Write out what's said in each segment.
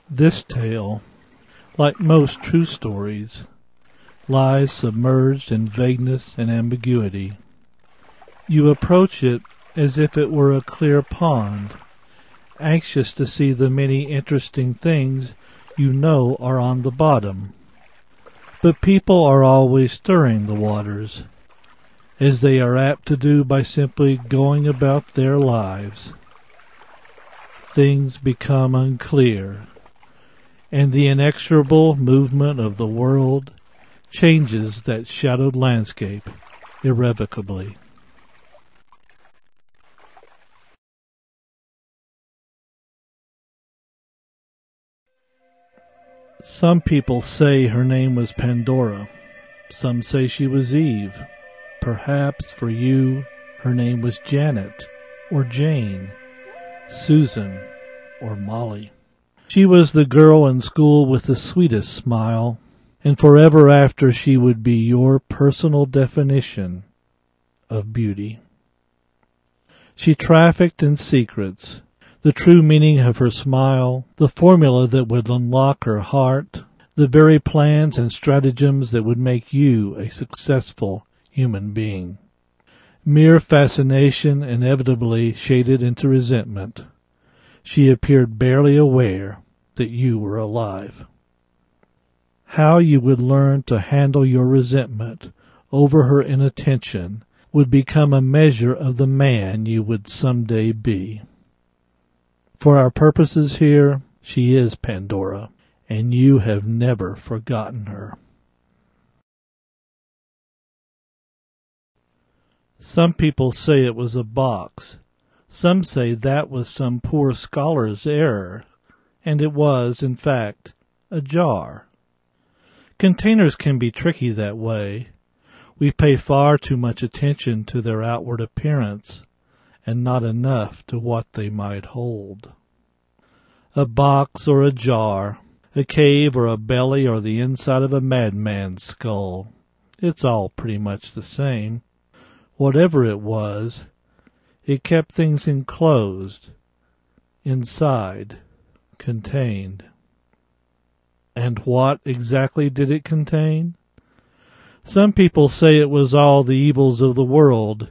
This tale, like most true stories, lies submerged in vagueness and ambiguity. You approach it as if it were a clear pond, anxious to see the many interesting things you know are on the bottom. But people are always stirring the waters, as they are apt to do by simply going about their lives. Things become unclear, and the inexorable movement of the world changes that shadowed landscape irrevocably. Some people say her name was Pandora. Some say she was Eve. Perhaps for you, her name was Janet, or Jane, Susan, or Molly. She was the girl in school with the sweetest smile, and forever after she would be your personal definition of beauty. She trafficked in secrets, the true meaning of her smile, the formula that would unlock her heart, the very plans and stratagems that would make you a successful human being. Mere fascination inevitably shaded into resentment. She appeared barely aware that you were alive. How you would learn to handle your resentment over her inattention would become a measure of the man you would someday be. For our purposes here, she is Pandora, and you have never forgotten her. Some people say it was a box. Some say that was some poor scholar's error, and it was, in fact, a jar. Containers can be tricky that way. We pay far too much attention to their outward appearance, and not enough to what they might hold. A box or a jar, a cave or a belly or the inside of a madman's skull. It's all pretty much the same. Whatever it was, it kept things enclosed, inside, contained. And what exactly did it contain? Some people say it was all the evils of the world,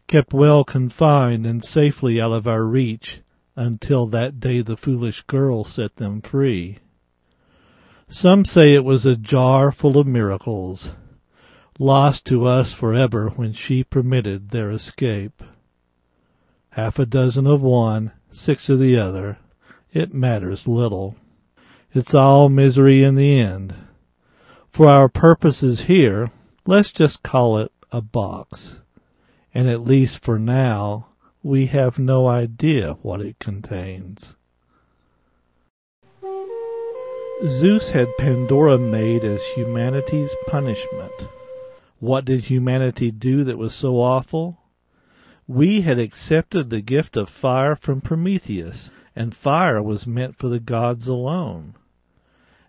kept well confined and safely out of our reach, until that day the foolish girl set them free. Some say it was a jar full of miracles, lost to us forever when she permitted their escape. Half a dozen of one, 6 of the other, it matters little. It's all misery in the end. For our purposes here, let's just call it a box, and at least for now, we have no idea what it contains. Zeus had Pandora made as humanity's punishment. What did humanity do that was so awful? We had accepted the gift of fire from Prometheus, and fire was meant for the gods alone.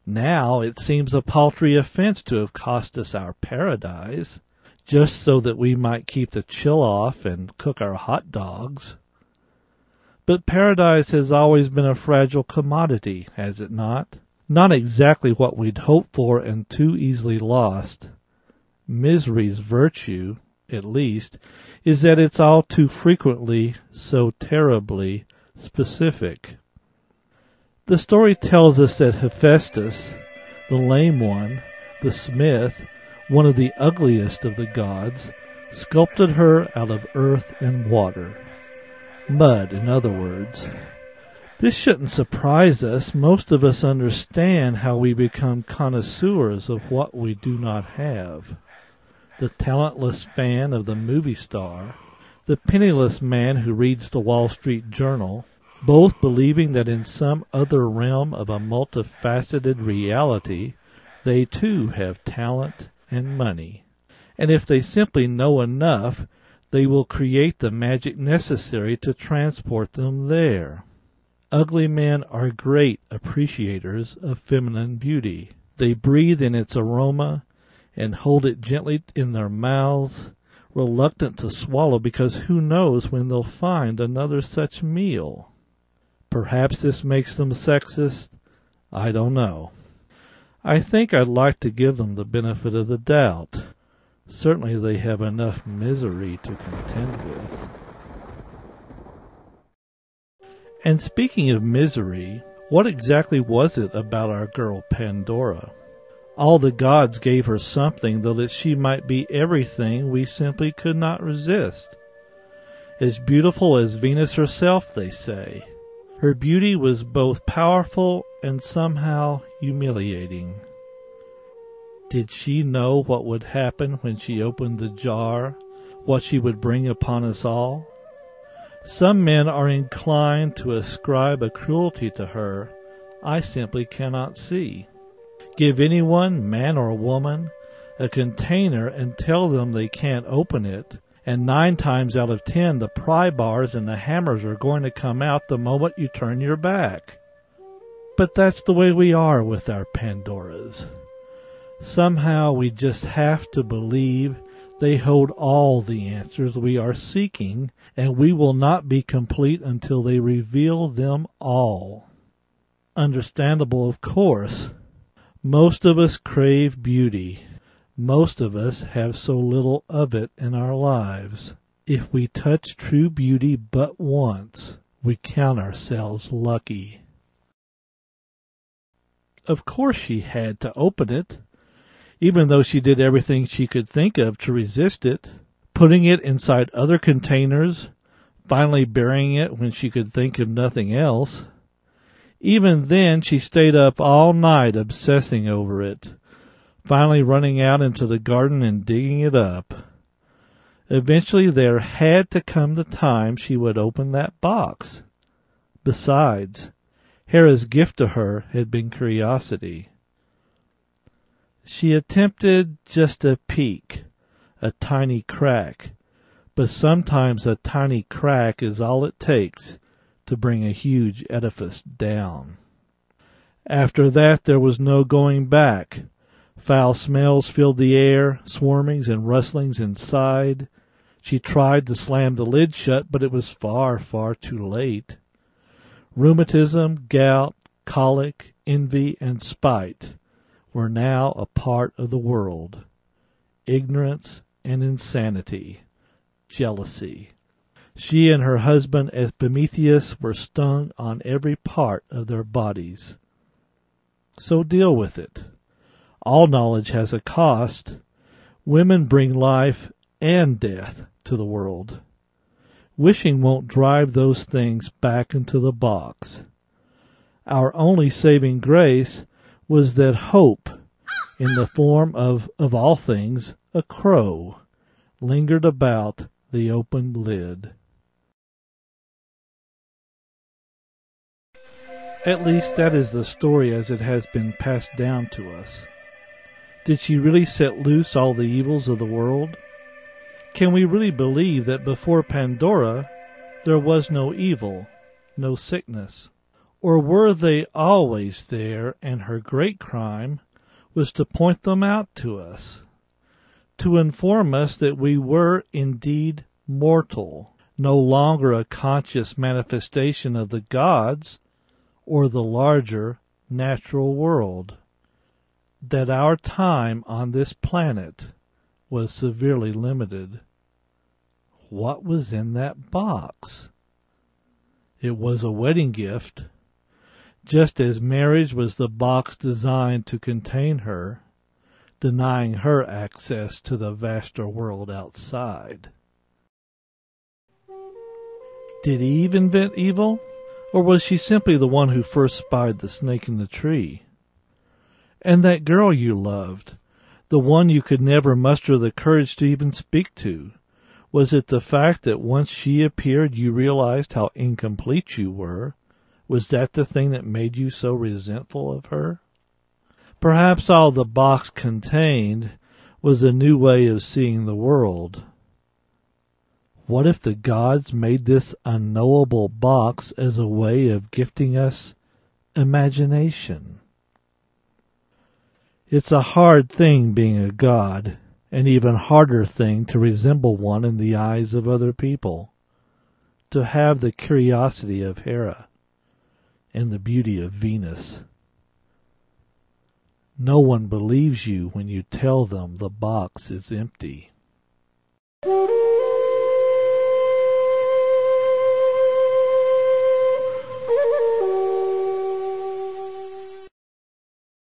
Now it seems a paltry offense to have cost us our paradise, just so that we might keep the chill off and cook our hot dogs. But paradise has always been a fragile commodity, has it not? Not exactly what we'd hoped for and too easily lost. Misery's virtue, at least, is that it's all too frequently so terribly specific. The story tells us that Hephaestus, the lame one, the smith, one of the ugliest of the gods, sculpted her out of earth and water. Mud, in other words. This shouldn't surprise us. Most of us understand how we become connoisseurs of what we do not have. The talentless fan of the movie star, the penniless man who reads the Wall Street Journal, both believing that in some other realm of a multifaceted reality, they too have talent and money. And if they simply know enough, they will create the magic necessary to transport them there. Ugly men are great appreciators of feminine beauty. They breathe in its aroma and hold it gently in their mouths, reluctant to swallow because who knows when they'll find another such meal. Perhaps this makes them sexist. I don't know. I think I'd like to give them the benefit of the doubt. Certainly they have enough misery to contend with. And speaking of misery, what exactly was it about our girl Pandora? All the gods gave her something so that she might be everything we simply could not resist. As beautiful as Venus herself, they say. Her beauty was both powerful and somehow humiliating. Did she know what would happen when she opened the jar, what she would bring upon us all? Some men are inclined to ascribe a cruelty to her I simply cannot see. Give anyone, man or woman, a container and tell them they can't open it, and 9 times out of 10 the pry bars and the hammers are going to come out the moment you turn your back. But that's the way we are with our Pandoras. Somehow we just have to believe they hold all the answers we are seeking, and we will not be complete until they reveal them all. Understandable, of course. Most of us crave beauty. Most of us have so little of it in our lives. If we touch true beauty but once, we count ourselves lucky. Of course she had to open it, even though she did everything she could think of to resist it, putting it inside other containers, finally burying it when she could think of nothing else. Even then she stayed up all night obsessing over it, finally running out into the garden and digging it up. Eventually there had to come the time she would open that box. Besides, Hera's gift to her had been curiosity. She attempted just a peek, a tiny crack, but sometimes a tiny crack is all it takes to bring a huge edifice down. After that there was no going back. Foul smells filled the air, swarmings and rustlings inside. She tried to slam the lid shut, but it was far, far too late. Rheumatism, gout, colic, envy, and spite were now a part of the world. Ignorance and insanity, jealousy. She and her husband Epimetheus were stung on every part of their bodies. So deal with it. All knowledge has a cost. Women bring life and death to the world. Wishing won't drive those things back into the box. Our only saving grace was that hope, in the form of all things, a crow, lingered about the opened lid. At least that is the story as it has been passed down to us. Did she really set loose all the evils of the world? Can we really believe that before Pandora there was no evil, no sickness? Or were they always there, and her great crime was to point them out to us, to inform us that we were indeed mortal, no longer a conscious manifestation of the gods or the larger natural world, that our time on this planet was severely limited. What was in that box? It was a wedding gift, just as marriage was the box designed to contain her, denying her access to the vaster world outside. Did Eve invent evil? Or was she simply the one who first spied the snake in the tree? And that girl you loved, the one you could never muster the courage to even speak to, was it the fact that once she appeared you realized how incomplete you were? Was that the thing that made you so resentful of her? Perhaps all the box contained was a new way of seeing the world. What if the gods made this unknowable box as a way of gifting us imagination? It's a hard thing being a god, an even harder thing to resemble one in the eyes of other people, to have the curiosity of Hera and the beauty of Venus. No one believes you when you tell them the box is empty.